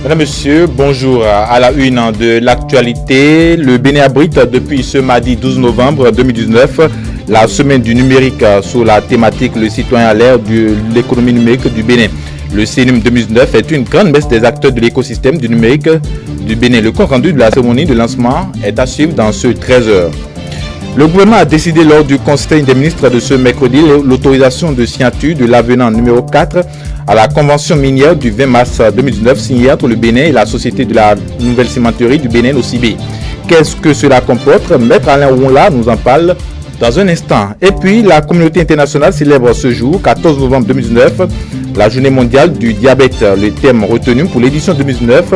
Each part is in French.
Mesdames, Messieurs, bonjour. À la une de l'actualité, le Bénin abrite depuis ce mardi 12 novembre 2019 la semaine du numérique sur la thématique Le citoyen à l'ère de l'économie numérique du Bénin. Le CNUM 2019 est une grande messe des acteurs de l'écosystème du numérique du Bénin. Le compte rendu de la cérémonie de lancement est à suivre dans ce 13h. Le gouvernement a décidé lors du Conseil des ministres de ce mercredi l'autorisation de signature de l'avenant numéro 4 à la convention minière du 20 mars 2019 signée entre le Bénin et la Société de la Nouvelle Cimenterie du Bénin, l'OCB. Qu'est-ce que cela comporte? Maître Alain Ounla nous en parle dans un instant. Et puis, la communauté internationale célèbre ce jour, 14 novembre 2019, la journée mondiale du diabète. Le thème retenu pour l'édition 2019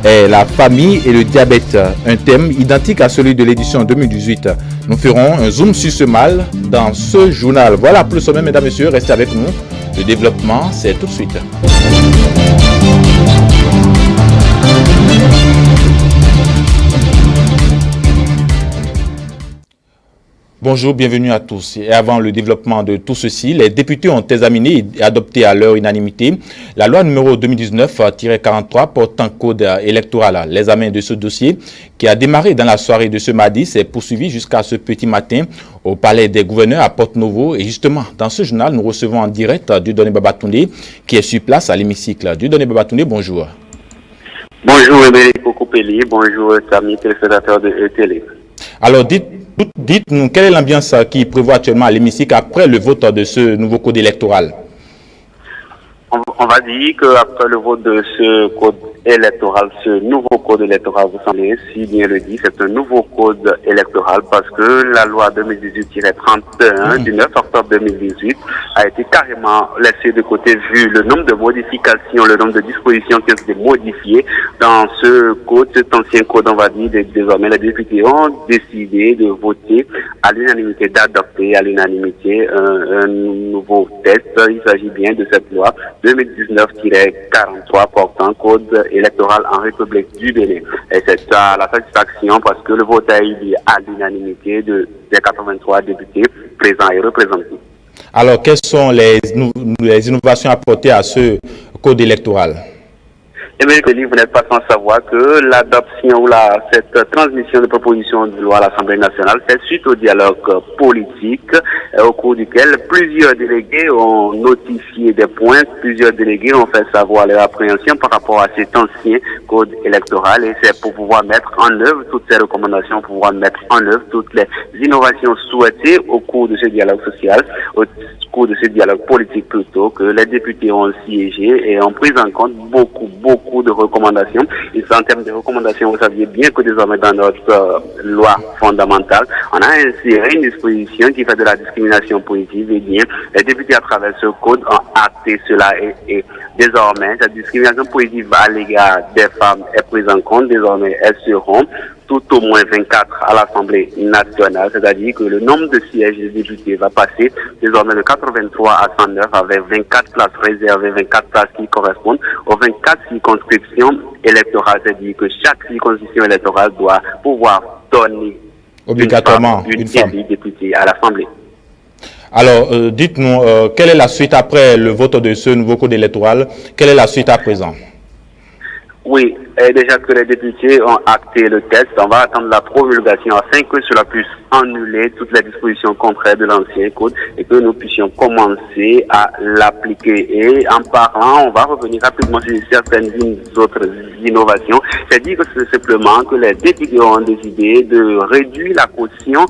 est la famille et le diabète, un thème identique à celui de l'édition 2018. Nous ferons un zoom sur ce mal dans ce journal. Voilà pour le sommet, mesdames et messieurs, restez avec nous. Le développement, c'est tout de suite. Bonjour, bienvenue à tous. Et avant le développement de tout ceci, les députés ont examiné et adopté à leur unanimité la loi numéro 2019-43 portant code électoral. L'examen de ce dossier, qui a démarré dans la soirée de ce mardi, s'est poursuivi jusqu'à ce petit matin au palais des gouverneurs à Porte-Novo. Et justement, dans ce journal, nous recevons en direct Dieudonné Babatunde, qui est sur place à l'hémicycle. Dieudonné Babatunde, bonjour. Bonjour, Émeric Kokoupeli. Bonjour, amis téléspectateurs de ETL. Alors, dites-nous, quelle est l'ambiance qui prévoit actuellement à l'hémicycle après le vote de ce nouveau code électoral? On va dire qu'après le vote de ce code électoral, ce nouveau code électoral, vous savez, si bien le dit, c'est un nouveau code électoral parce que la loi 2018-31 du 9 octobre 2018 a été carrément laissée de côté vu le nombre de modifications, le nombre de dispositions qui ont été modifiées dans ce code, cet ancien code, on va dire, désormais les députés ont décidé de voter à l'unanimité, d'adopter à l'unanimité un nouveau texte. Il s'agit bien de cette loi 2019-43 portant code électoral en République du Bénin. Et c'est à la satisfaction parce que le vote a eu lieu à l'unanimité des 83 députés présents et représentés. Alors, quelles sont les innovations apportées à ce code électoral? Eh bien, vous n'êtes pas sans savoir que l'adoption ou cette transmission de propositions de loi à l'Assemblée nationale fait suite au dialogue politique au cours duquel plusieurs délégués ont notifié des points, plusieurs délégués ont fait savoir leur appréhension par rapport à cet ancien code électoral et c'est pour pouvoir mettre en œuvre toutes ces recommandations, pour pouvoir mettre en œuvre toutes les innovations souhaitées au cours de ce dialogue social, au cours de ce dialogue politique plutôt, que les députés ont siégé et ont pris en compte beaucoup de recommandations. Et en termes de recommandations, vous saviez bien que désormais dans notre loi fondamentale, on a inséré une disposition qui fait de la discrimination positive. Et bien, les députés à travers ce code ont acté cela et désormais, cette discrimination positive à l'égard des femmes est prise en compte. Désormais, elles seront tout au moins 24 à l'Assemblée nationale, c'est-à-dire que le nombre de sièges des députés va passer désormais de 83 à 109 avec 24 places réservées, 24 places qui correspondent aux 24 circonscriptions électorales, c'est-à-dire que chaque circonscription électorale doit pouvoir donner obligatoirement une femme députée à l'Assemblée. Alors, dites-nous, quelle est la suite après le vote de ce nouveau code électoral? Quelle est la suite à présent? Oui, déjà que les députés ont acté le texte, on va attendre la promulgation afin que cela puisse annuler toutes les dispositions contraires de l'ancien code et que nous puissions commencer à l'appliquer. Et en parlant, on va revenir rapidement sur certaines autres innovations. C'est-à-dire que c'est simplement que les députés ont décidé de réduire la caution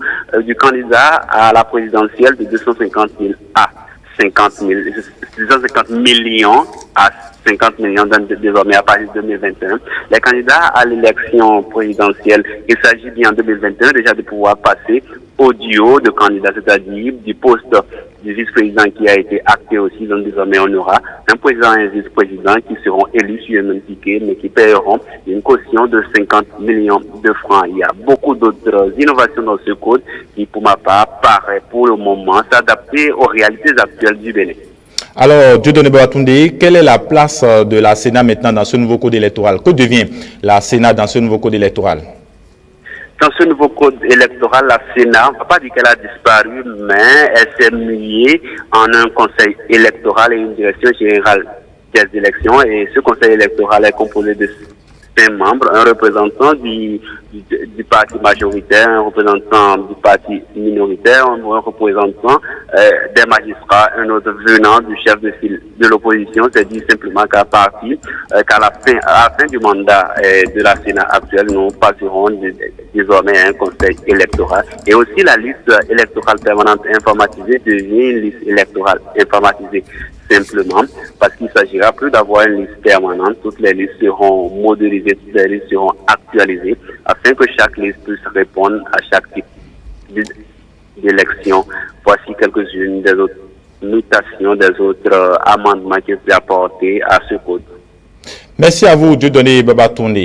du candidat à la présidentielle de 250 000 à 250 millions à 50 millions désormais à partir de 2021. Les candidats à l'élection présidentielle, il s'agit bien en 2021 déjà de pouvoir passer au duo de candidats, c'est-à-dire du poste du vice-président qui a été acté aussi. Donc désormais on aura un président et un vice-président qui seront élus sur le même ticket, mais qui paieront une caution de 50 millions de francs. Il y a beaucoup d'autres innovations dans ce code qui, pour ma part, paraît pour le moment s'adapter aux réalités actuelles du Bénin. Alors, Dieudonné Babatunde, quelle est la place de la Sénat maintenant dans ce nouveau code électoral? Que devient la Sénat dans ce nouveau code électoral? Dans ce nouveau code électoral, la Sénat, on ne va pas dire qu'elle a disparu, mais elle s'est muée en un conseil électoral et une direction générale des élections. Et ce conseil électoral est composé de 5 membres, un représentant du parti majoritaire, un représentant du parti minoritaire, un représentant des magistrats, un autre venant du chef de file de l'opposition. C'est dit simplement qu'à la fin du mandat de la Sénat actuelle, nous passerons désormais à un conseil électoral. Et aussi la liste électorale permanente informatisée devient une liste électorale informatisée. Simplement parce qu'il ne s'agira plus d'avoir une liste permanente, toutes les listes seront modélisées, toutes les listes seront actualisées afin que chaque liste puisse répondre à chaque type d'élection. Voici quelques-unes des autres mutations, des autres amendements qui sont apportés à ce code. Merci à vous, Dieudonné Babatunde.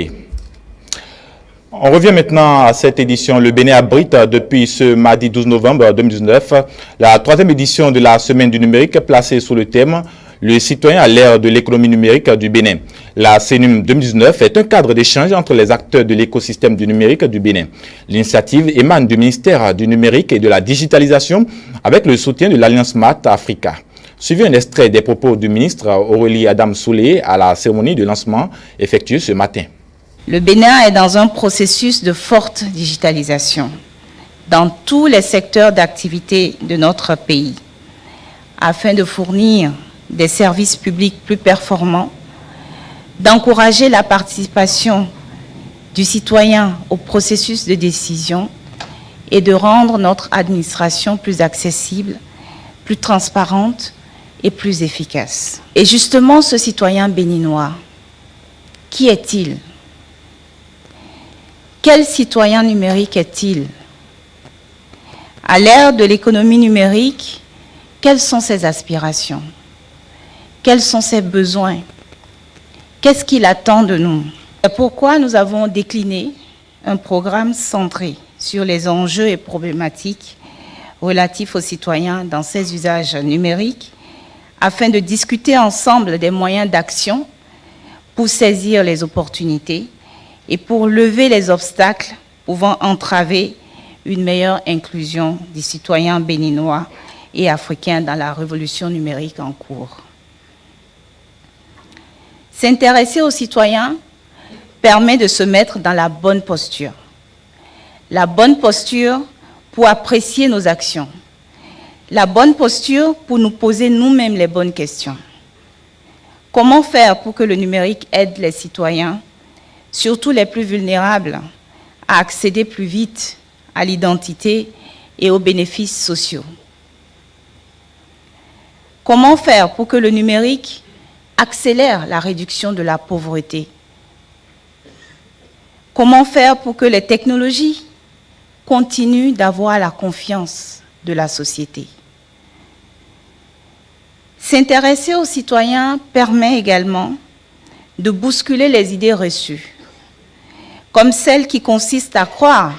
On revient maintenant à cette édition. Le Bénin abrite depuis ce mardi 12 novembre 2019 la 3e édition de la Semaine du numérique placée sous le thème « Le citoyen à l'ère de l'économie numérique du Bénin ». La CNUM 2019 est un cadre d'échange entre les acteurs de l'écosystème du numérique du Bénin. L'initiative émane du ministère du numérique et de la digitalisation avec le soutien de l'Alliance Mat Africa. Suivez un extrait des propos du ministre Aurélie Adam Soulé à la cérémonie de lancement effectuée ce matin. Le Bénin est dans un processus de forte digitalisation dans tous les secteurs d'activité de notre pays afin de fournir des services publics plus performants, d'encourager la participation du citoyen au processus de décision et de rendre notre administration plus accessible, plus transparente et plus efficace. Et justement, ce citoyen béninois, qui est-il ? Quel citoyen numérique est-il? À l'ère de l'économie numérique, quelles sont ses aspirations? Quels sont ses besoins? Qu'est-ce qu'il attend de nous? C'est pourquoi nous avons décliné un programme centré sur les enjeux et problématiques relatifs aux citoyens dans ces usages numériques afin de discuter ensemble des moyens d'action pour saisir les opportunités et pour lever les obstacles pouvant entraver une meilleure inclusion des citoyens béninois et africains dans la révolution numérique en cours. S'intéresser aux citoyens permet de se mettre dans la bonne posture. La bonne posture pour apprécier nos actions. La bonne posture pour nous poser nous-mêmes les bonnes questions. Comment faire pour que le numérique aide les citoyens, surtout les plus vulnérables, à accéder plus vite à l'identité et aux bénéfices sociaux? Comment faire pour que le numérique accélère la réduction de la pauvreté? Comment faire pour que les technologies continuent d'avoir la confiance de la société? S'intéresser aux citoyens permet également de bousculer les idées reçues, comme celle qui consiste à croire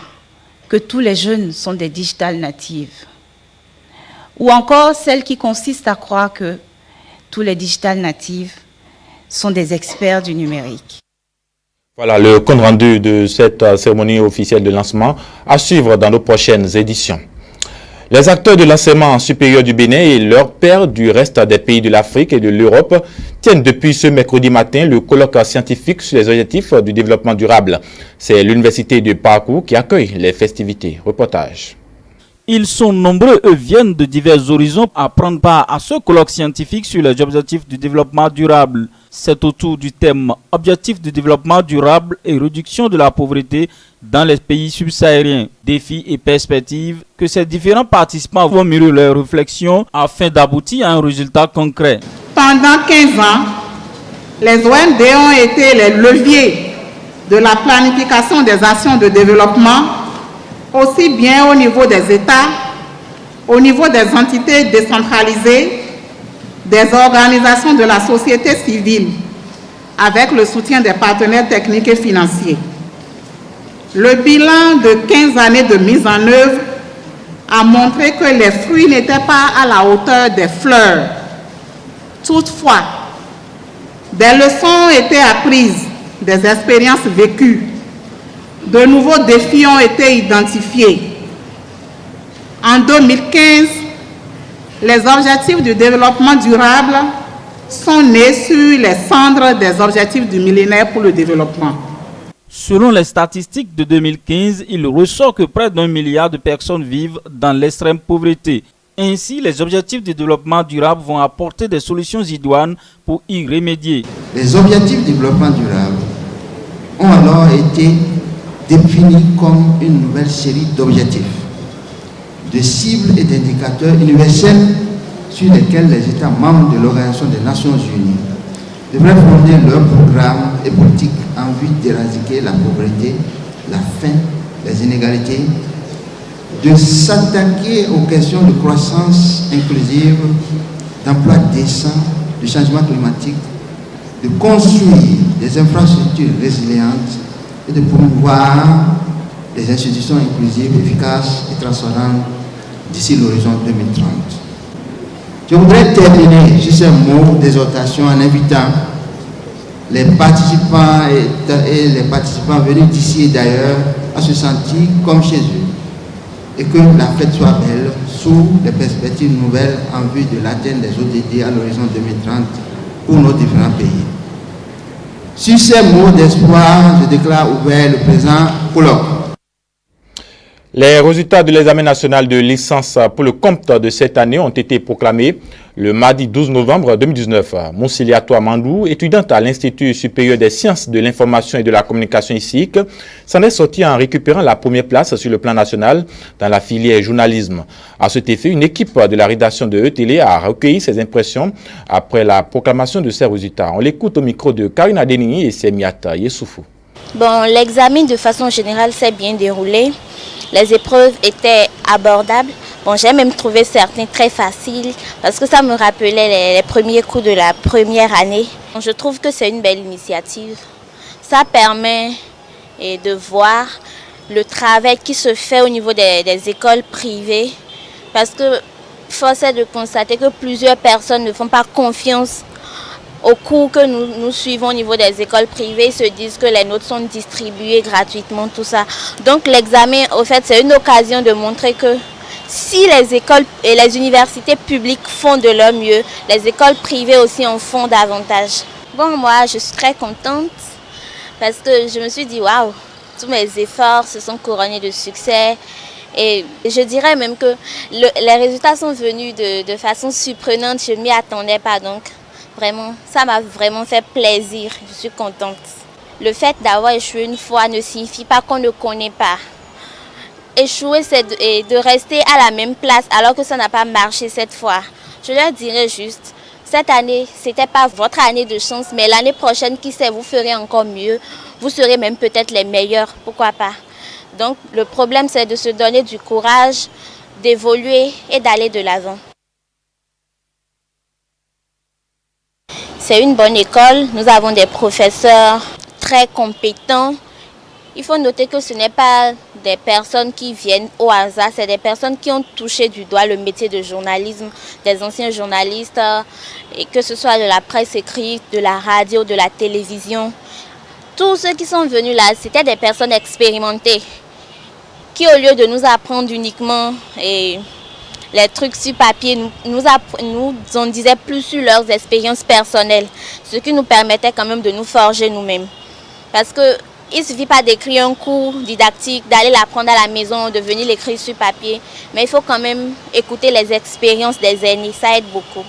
que tous les jeunes sont des digital natives, ou encore celle qui consiste à croire que tous les digital natives sont des experts du numérique. Voilà le compte rendu de cette cérémonie officielle de lancement à suivre dans nos prochaines éditions. Les acteurs de l'enseignement supérieur du Bénin et leurs pairs du reste des pays de l'Afrique et de l'Europe tiennent depuis ce mercredi matin le colloque scientifique sur les objectifs du développement durable. C'est l'université de Parcours qui accueille les festivités. Reportage. Ils sont nombreux et viennent de divers horizons à prendre part à ce colloque scientifique sur les objectifs du développement durable. C'est autour du thème « Objectifs du développement durable et réduction de la pauvreté dans les pays subsahariens, défis et perspectives » que ces différents participants vont mûrir leurs réflexions afin d'aboutir à un résultat concret. Pendant 15 ans, Les OND ont été les leviers de la planification des actions de développement, aussi bien au niveau des États, au niveau des entités décentralisées, des organisations de la société civile, avec le soutien des partenaires techniques et financiers. Le bilan de 15 années de mise en œuvre a montré que les fruits n'étaient pas à la hauteur des fleurs. Toutefois, des leçons ont été apprises, des expériences vécues. De nouveaux défis ont été identifiés. En 2015, les objectifs du développement durable sont nés sur les cendres des objectifs du millénaire pour le développement. Selon les statistiques de 2015, il ressort que près d'1 milliard de personnes vivent dans l'extrême pauvreté. Ainsi, les objectifs de développement durable vont apporter des solutions idoines pour y remédier. Les objectifs de développement durable ont alors été définis comme une nouvelle série d'objectifs, de cibles et d'indicateurs universels sur lesquels les États membres de l'Organisation des Nations Unies devraient fonder leurs programmes et politiques en vue d'éradiquer la pauvreté, la faim, les inégalités, de s'attaquer aux questions de croissance inclusive, d'emploi décent, de changement climatique, de construire des infrastructures résilientes et de promouvoir des institutions inclusives, efficaces et transparentes d'ici l'horizon 2030. Je voudrais terminer sur ces mots d'exhortation en invitant les participants et les participants venus d'ici et d'ailleurs à se sentir comme chez eux et que la fête soit belle sous des perspectives nouvelles en vue de l'atteinte des ODD à l'horizon 2030 pour nos différents pays. Sur ces mots d'espoir, je déclare ouvert le présent colloque. Les résultats de l'examen national de licence pour le compte de cette année ont été proclamés le mardi 12 novembre 2019. Monsilia Mandou, étudiante à l'Institut supérieur des sciences de l'information et de la communication ISIC, s'en est sortie en récupérant la première place sur le plan national dans la filière journalisme. À cet effet, une équipe de la rédaction de E-Télé a recueilli ses impressions après la proclamation de ces résultats. On l'écoute au micro de Karina Denini et Semiata Yessoufou. Bon, l'examen de façon générale s'est bien déroulé. Les épreuves étaient abordables. Bon, j'ai même trouvé certains très faciles parce que ça me rappelait les premiers cours de la première année. Je trouve que c'est une belle initiative. Ça permet de voir le travail qui se fait au niveau des écoles privées parce que force est de constater que plusieurs personnes ne font pas confiance aux cours que nous suivons au niveau des écoles privées, se disent que les notes sont distribuées gratuitement, tout ça. Donc l'examen, au fait, c'est une occasion de montrer que si les écoles et les universités publiques font de leur mieux, les écoles privées aussi en font davantage. Bon, moi, je suis très contente parce que je me suis dit, waouh, tous mes efforts se sont couronnés de succès. Et je dirais même que les résultats sont venus de façon surprenante, je ne m'y attendais pas donc. Vraiment, ça m'a vraiment fait plaisir, je suis contente. Le fait d'avoir échoué une fois ne signifie pas qu'on ne connaît pas. Échouer, c'est de rester à la même place alors que ça n'a pas marché cette fois. Je leur dirais juste, cette année, ce n'était pas votre année de chance, mais l'année prochaine, qui sait, vous ferez encore mieux. Vous serez même peut-être les meilleurs, pourquoi pas. Donc, le problème, c'est de se donner du courage, d'évoluer et d'aller de l'avant. C'est une bonne école, nous avons des professeurs très compétents. Il faut noter que ce n'est pas des personnes qui viennent au hasard, c'est des personnes qui ont touché du doigt le métier de journalisme, des anciens journalistes, et que ce soit de la presse écrite, de la radio, de la télévision. Tous ceux qui sont venus là, c'était des personnes expérimentées qui, au lieu de nous apprendre uniquement les trucs sur papier, nous en disaient plus sur leurs expériences personnelles, ce qui nous permettait quand même de nous forger nous-mêmes. Parce qu'il ne suffit pas d'écrire un cours didactique, d'aller l'apprendre à la maison, de venir l'écrire sur papier, mais il faut quand même écouter les expériences des aînés, ça aide beaucoup.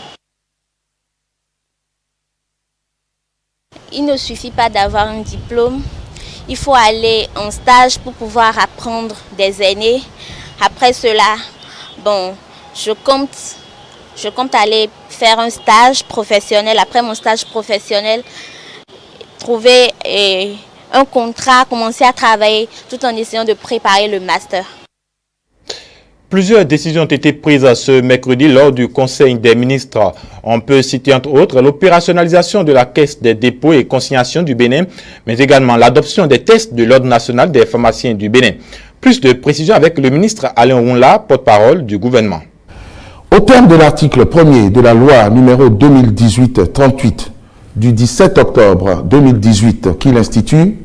Il ne suffit pas d'avoir un diplôme, il faut aller en stage pour pouvoir apprendre des aînés. Après cela, bon, je compte aller faire un stage professionnel. Après mon stage professionnel, trouver un contrat, commencer à travailler tout en essayant de préparer le master. Plusieurs décisions ont été prises ce mercredi lors du Conseil des ministres. On peut citer entre autres l'opérationnalisation de la Caisse des dépôts et consignations du Bénin, mais également l'adoption des tests de l'Ordre national des pharmaciens du Bénin. Plus de précisions avec le ministre Alain Ounla, porte-parole du gouvernement. Au terme de l'article 1er de la loi numéro 2018-38 du 17 octobre 2018 qui l'institue,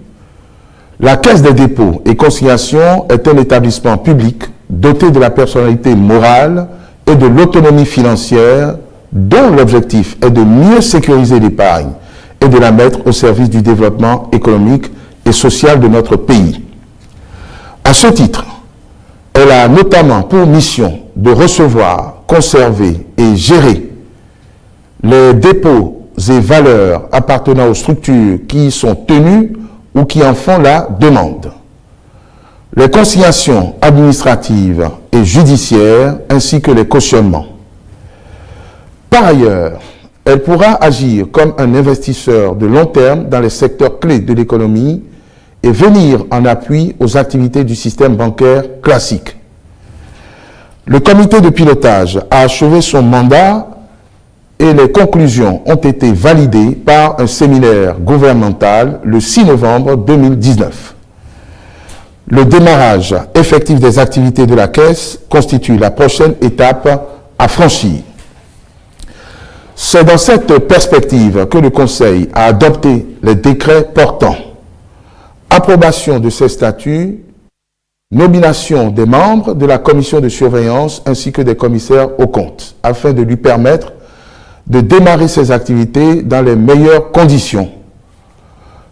la Caisse des dépôts et consignations est un établissement public doté de la personnalité morale et de l'autonomie financière dont l'objectif est de mieux sécuriser l'épargne et de la mettre au service du développement économique et social de notre pays. À ce titre, elle a notamment pour mission de recevoir, conserver et gérer les dépôts et valeurs appartenant aux structures qui y sont tenues ou qui en font la demande, les consignations administratives et judiciaires ainsi que les cautionnements. Par ailleurs, elle pourra agir comme un investisseur de long terme dans les secteurs clés de l'économie et venir en appui aux activités du système bancaire classique. Le comité de pilotage a achevé son mandat et les conclusions ont été validées par un séminaire gouvernemental le 6 novembre 2019. Le démarrage effectif des activités de la Caisse constitue la prochaine étape à franchir. C'est dans cette perspective que le Conseil a adopté les décrets portant approbation de ces statuts, nomination des membres de la commission de surveillance ainsi que des commissaires aux comptes, afin de lui permettre de démarrer ses activités dans les meilleures conditions.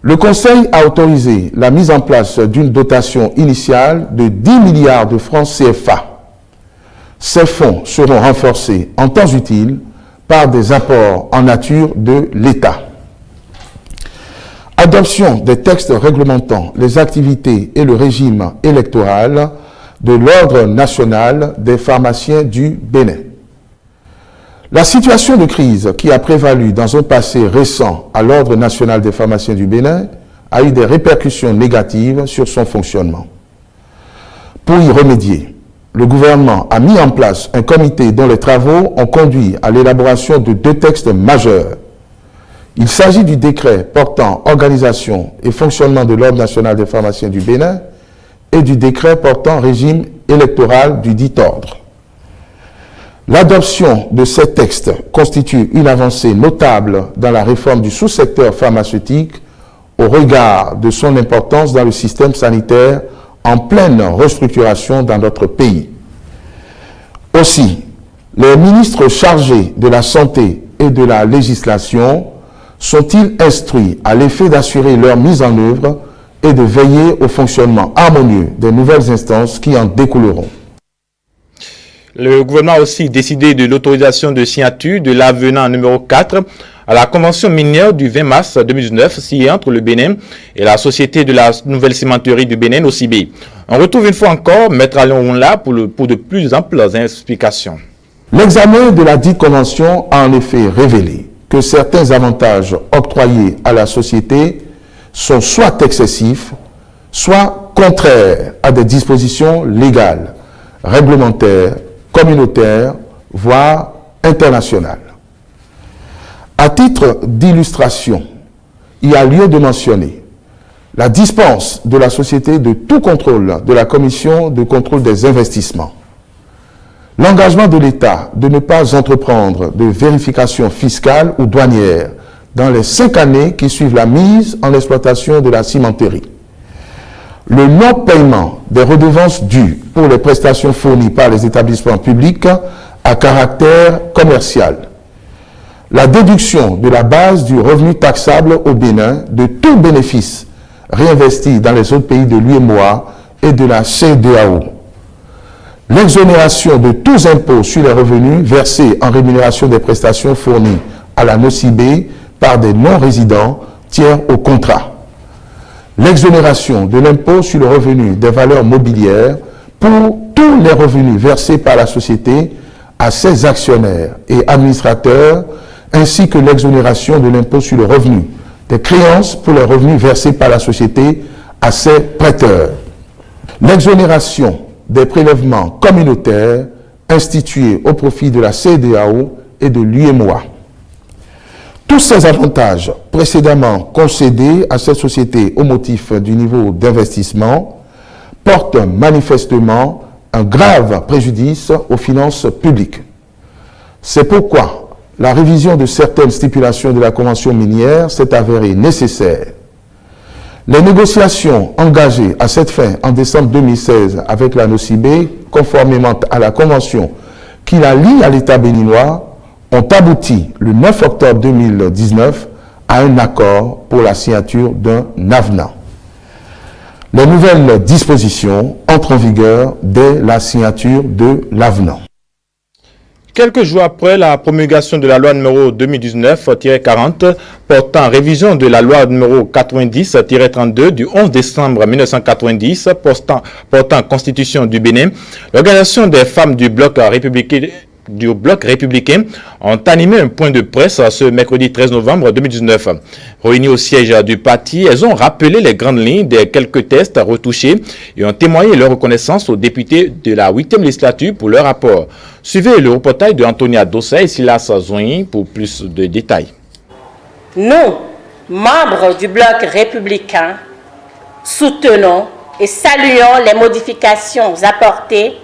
Le Conseil a autorisé la mise en place d'une dotation initiale de 10 milliards de francs CFA. Ces fonds seront renforcés en temps utile par des apports en nature de l'État. Adoption des textes réglementant les activités et le régime électoral de l'Ordre national des pharmaciens du Bénin. La situation de crise qui a prévalu dans un passé récent à l'Ordre national des pharmaciens du Bénin a eu des répercussions négatives sur son fonctionnement. Pour y remédier, le gouvernement a mis en place un comité dont les travaux ont conduit à l'élaboration de 2 textes majeurs. Il s'agit du décret portant organisation et fonctionnement de l'Ordre national des pharmaciens du Bénin et du décret portant régime électoral du dit ordre. L'adoption de ces textes constitue une avancée notable dans la réforme du sous-secteur pharmaceutique au regard de son importance dans le système sanitaire en pleine restructuration dans notre pays. Aussi, les ministres chargés de la santé et de la législation sont-ils instruits à l'effet d'assurer leur mise en œuvre et de veiller au fonctionnement harmonieux des nouvelles instances qui en découleront. Le gouvernement a aussi décidé de l'autorisation de signature de l'avenant numéro 4 à la convention minière du 20 mars 2019 signée entre le Bénin et la Société de la Nouvelle Cimenterie du Bénin, OCB. On retrouve une fois encore Maître Alain Ounla pour de plus amples explications. L'examen de la dite convention a en effet révélé que certains avantages octroyés à la société sont soit excessifs, soit contraires à des dispositions légales, réglementaires, communautaires, voire internationales. À titre d'illustration, il y a lieu de mentionner la dispense de la société de tout contrôle de la Commission de contrôle des investissements, l'engagement de l'État de ne pas entreprendre de vérification fiscale ou douanière dans les 5 années qui suivent la mise en exploitation de la cimenterie, le non-paiement des redevances dues pour les prestations fournies par les établissements publics à caractère commercial, la déduction de la base du revenu taxable au Bénin de tout bénéfice réinvesti dans les autres pays de l'UEMOA et de la CEDEAO, l'exonération de tous impôts sur les revenus versés en rémunération des prestations fournies à la NOCIB par des non-résidents tiers au contrat, l'exonération de l'impôt sur le revenu des valeurs mobilières pour tous les revenus versés par la société à ses actionnaires et administrateurs, ainsi que l'exonération de l'impôt sur le revenu des créances pour les revenus versés par la société à ses prêteurs. L'exonération des prélèvements communautaires institués au profit de la CEDEAO et de l'UEMOA. Tous ces avantages précédemment concédés à cette société au motif du niveau d'investissement portent manifestement un grave préjudice aux finances publiques. C'est pourquoi la révision de certaines stipulations de la Convention minière s'est avérée nécessaire. Les négociations engagées à cette fin en décembre 2016 avec la NOCIBE, conformément à la Convention qui la lie à l'État béninois, ont abouti le 9 octobre 2019 à un accord pour la signature d'un avenant. Les nouvelles dispositions entrent en vigueur dès la signature de l'avenant. Quelques jours après la promulgation de la loi numéro 2019-40 portant révision de la loi numéro 90-32 du 11 décembre 1990 portant constitution du Bénin, l'organisation des femmes du bloc républicain ont animé un point de presse ce mercredi 13 novembre 2019. Réunies au siège du parti, elles ont rappelé les grandes lignes des quelques tests retouchés et ont témoigné leur reconnaissance aux députés de la 8e législature pour leur rapport. Suivez le reportage de Antonia Dossa et Silas Zoin pour plus de détails. Nous, membres du bloc républicain, soutenons et saluons les modifications apportées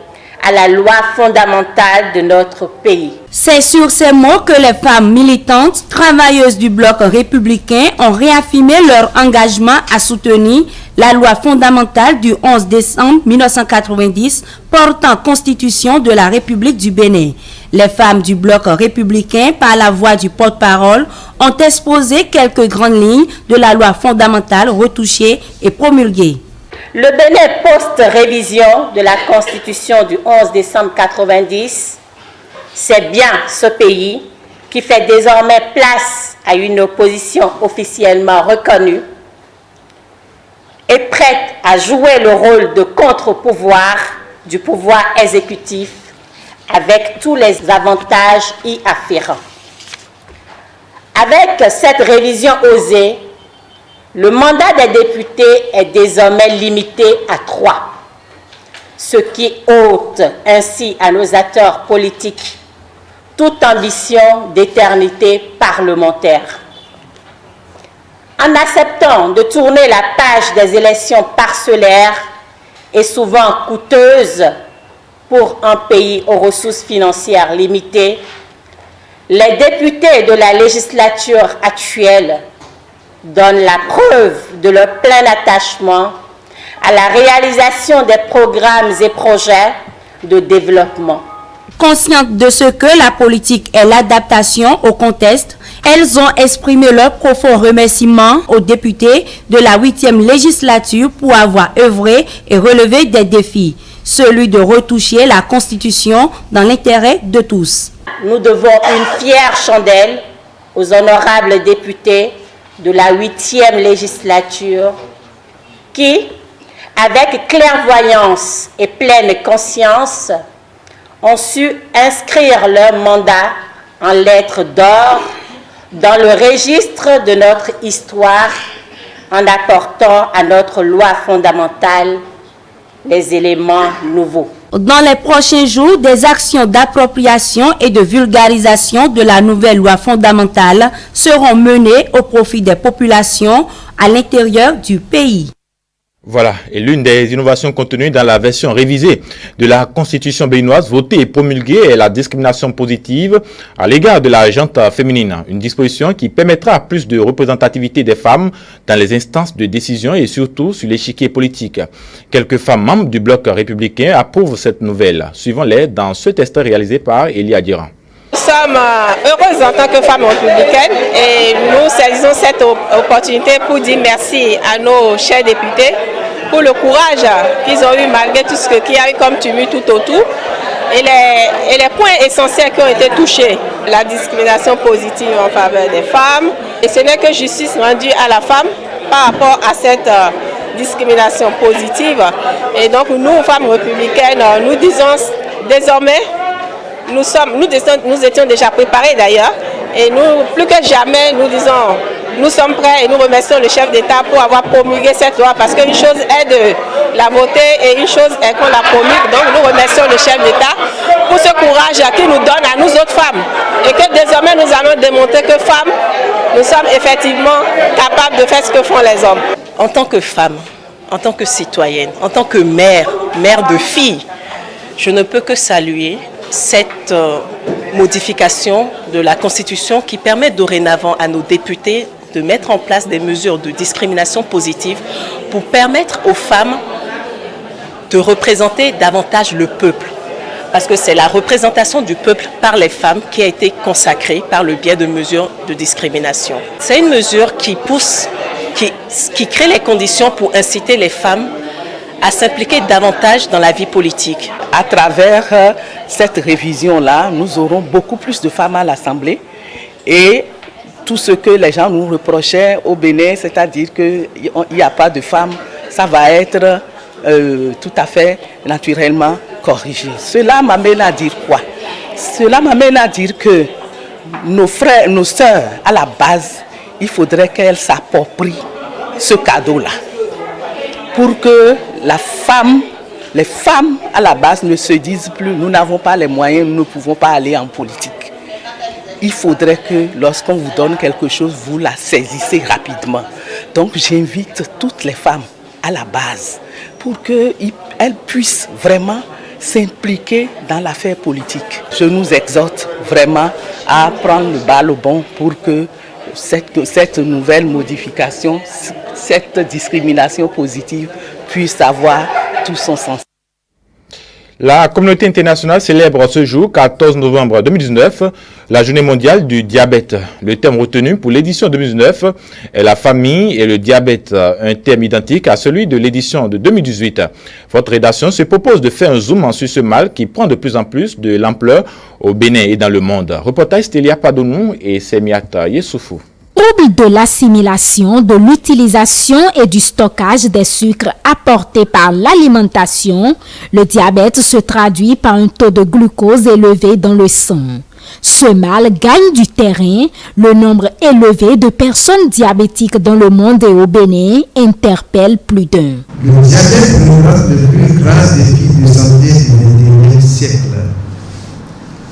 à la loi fondamentale de notre pays. C'est sur ces mots que les femmes militantes, travailleuses du bloc républicain ont réaffirmé leur engagement à soutenir la loi fondamentale du 11 décembre 1990 portant constitution de la République du Bénin. Les femmes du bloc républicain, par la voix du porte-parole, ont exposé quelques grandes lignes de la loi fondamentale retouchée et promulguée. Le Bénin post-révision de la Constitution du 11 décembre 1990, c'est bien ce pays qui fait désormais place à une opposition officiellement reconnue et prête à jouer le rôle de contre-pouvoir du pouvoir exécutif avec tous les avantages y afférents. Avec cette révision osée, le mandat des députés est désormais limité à 3, ce qui ôte ainsi à nos acteurs politiques toute ambition d'éternité parlementaire. En acceptant de tourner la page des élections parcellaires et souvent coûteuses pour un pays aux ressources financières limitées, les députés de la législature actuelle donnent la preuve de leur plein attachement à la réalisation des programmes et projets de développement. Conscientes de ce que la politique est l'adaptation au contexte, elles ont exprimé leur profond remerciement aux députés de la 8e législature pour avoir œuvré et relevé des défis, celui de retoucher la Constitution dans l'intérêt de tous. Nous devons une fière chandelle aux honorables députés de la 8e législature qui, avec clairvoyance et pleine conscience, ont su inscrire leur mandat en lettres d'or dans le registre de notre histoire en apportant à notre loi fondamentale les éléments nouveaux. Dans les prochains jours, des actions d'appropriation et de vulgarisation de la nouvelle loi fondamentale seront menées au profit des populations à l'intérieur du pays. Voilà, et l'une des innovations contenues dans la version révisée de la Constitution béninoise votée et promulguée est la discrimination positive à l'égard de la gente féminine. Une disposition qui permettra plus de représentativité des femmes dans les instances de décision et surtout sur l'échiquier politique. Quelques femmes membres du bloc républicain approuvent cette nouvelle. Suivons-les dans ce test réalisé par Elia Diran. Nous sommes heureuses en tant que femmes républicaines et nous saisissons cette opportunité pour dire merci à nos chers députés pour le courage qu'ils ont eu malgré tout ce qu'il y a eu comme tumulte tout autour et les points essentiels qui ont été touchés. La discrimination positive en faveur des femmes et ce n'est que justice rendue à la femme par rapport à cette discrimination positive. Et donc nous, femmes républicaines, nous disons désormais nous étions déjà préparés d'ailleurs et nous, plus que jamais, nous disons nous sommes prêts et nous remercions le chef d'État pour avoir promulgué cette loi parce qu'une chose est de la voter et une chose est qu'on la promulgue. Donc nous remercions le chef d'État pour ce courage qu'il nous donne à nous autres femmes et que désormais nous allons démontrer que femmes, nous sommes effectivement capables de faire ce que font les hommes. En tant que femme, en tant que citoyenne, en tant que mère de fille, je ne peux que saluer cette modification de la Constitution qui permet dorénavant à nos députés de mettre en place des mesures de discrimination positive pour permettre aux femmes de représenter davantage le peuple. Parce que c'est la représentation du peuple par les femmes qui a été consacrée par le biais de mesures de discrimination. C'est une mesure qui pousse, qui crée les conditions pour inciter les femmes à s'impliquer davantage dans la vie politique. À travers cette révision-là, nous aurons beaucoup plus de femmes à l'Assemblée et tout ce que les gens nous reprochaient au Bénin, c'est-à-dire qu'il n'y a pas de femmes, ça va être tout à fait naturellement corrigé. Cela m'amène à dire quoi? Cela m'amène à dire que nos frères, nos sœurs, à la base, il faudrait qu'elles s'approprient ce cadeau-là pour que les femmes à la base ne se disent plus nous n'avons pas les moyens, nous ne pouvons pas aller en politique. Il faudrait que lorsqu'on vous donne quelque chose, vous la saisissez rapidement. Donc j'invite toutes les femmes à la base pour qu'elles puissent vraiment s'impliquer dans l'affaire politique. Je nous exhorte vraiment à prendre le bal au bon pour que cette nouvelle modification, cette discrimination positive puisse avoir tout son sens. La communauté internationale célèbre ce jour, 14 novembre 2019, la journée mondiale du diabète. Le thème retenu pour l'édition 2019 est la famille et le diabète, un thème identique à celui de l'édition de 2018. Votre rédaction se propose de faire un zoom sur ce mal qui prend de plus en plus de l'ampleur au Bénin et dans le monde. Reportage Stélia Padonou et Semiata Yessoufou. Troubles de l'assimilation, de l'utilisation et du stockage des sucres apportés par l'alimentation, le diabète se traduit par un taux de glucose élevé dans le sang. Ce mal gagne du terrain, le nombre élevé de personnes diabétiques dans le monde et au Bénin interpelle plus d'un. Le diabète représente le plus grand défi de santé du XXIe siècle.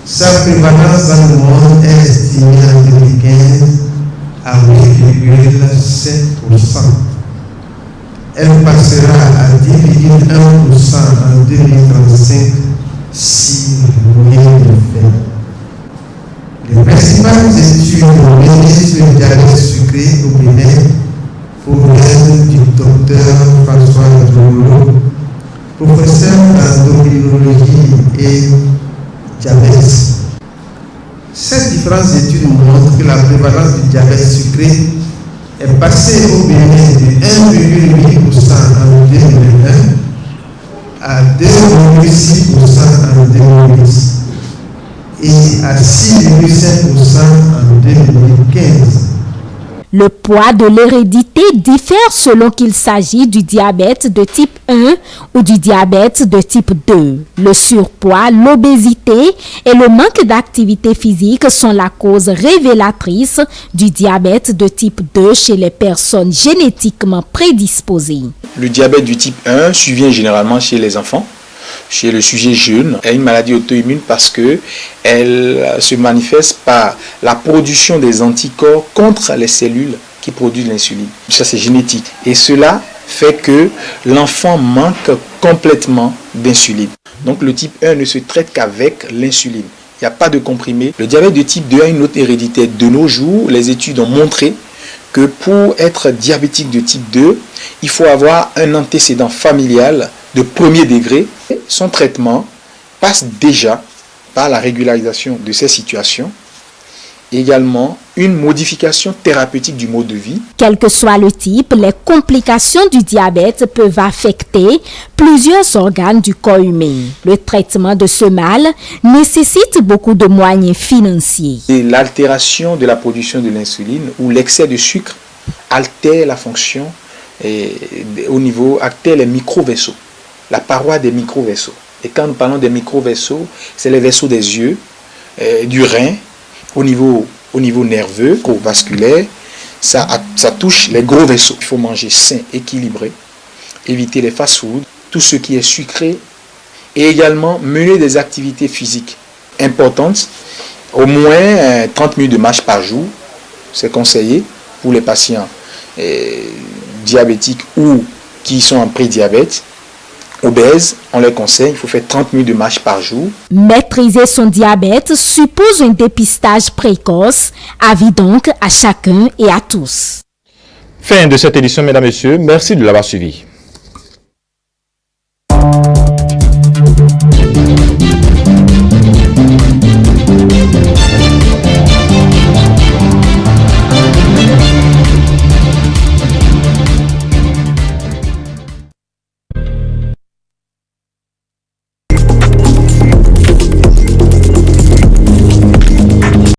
Sa prévalence dans le monde est estimée en 2015 à 8,7%. Elle passera à 10,1% en 2035 si rien n'est fait. Les principales études menées sur le diabète sucré au Bénin proviennent du docteur François Drolo, professeur d'endocrinologie et diabète. Cette différence d'études montre que la prévalence du diabète sucré est passée au Bénin de 1,8% en 2001 à 2,6% en 2010 et à 6,5% en 2015. Le poids de l'hérédité diffère selon qu'il s'agit du diabète de type 1 ou du diabète de type 2. Le surpoids, l'obésité et le manque d'activité physique sont la cause révélatrice du diabète de type 2 chez les personnes génétiquement prédisposées. Le diabète du type 1 survient généralement chez les enfants. Chez le sujet jeune, est une maladie auto-immune parce qu'elle se manifeste par la production des anticorps contre les cellules qui produisent l'insuline. Ça, c'est génétique. Et cela fait que l'enfant manque complètement d'insuline. Donc le type 1 ne se traite qu'avec l'insuline. Il n'y a pas de comprimé. Le diabète de type 2 a une autre hérédité. De nos jours, les études ont montré que pour être diabétique de type 2, il faut avoir un antécédent familial de premier degré. Son traitement passe déjà par la régularisation de ces situations, également une modification thérapeutique du mode de vie. Quel que soit le type, les complications du diabète peuvent affecter plusieurs organes du corps humain. Le traitement de ce mal nécessite beaucoup de moyens financiers. L'altération de la production de l'insuline ou l'excès de sucre altère la fonction altère les micro-vaisseaux, la paroi des micro-vaisseaux. Et quand nous parlons des micro-vaisseaux, c'est les vaisseaux des yeux, du rein, au niveau nerveux, vasculaire, Ça touche les gros vaisseaux. Il faut manger sain, équilibré, éviter les fast-foods, tout ce qui est sucré, et également mener des activités physiques importantes, au moins 30 minutes de marche par jour, c'est conseillé pour les patients diabétiques ou qui sont en prédiabète. Obèses, on les conseille, il faut faire 30 minutes de marche par jour. Maîtriser son diabète suppose un dépistage précoce. Avis donc à chacun et à tous. Fin de cette édition, mesdames et messieurs. Merci de l'avoir suivi.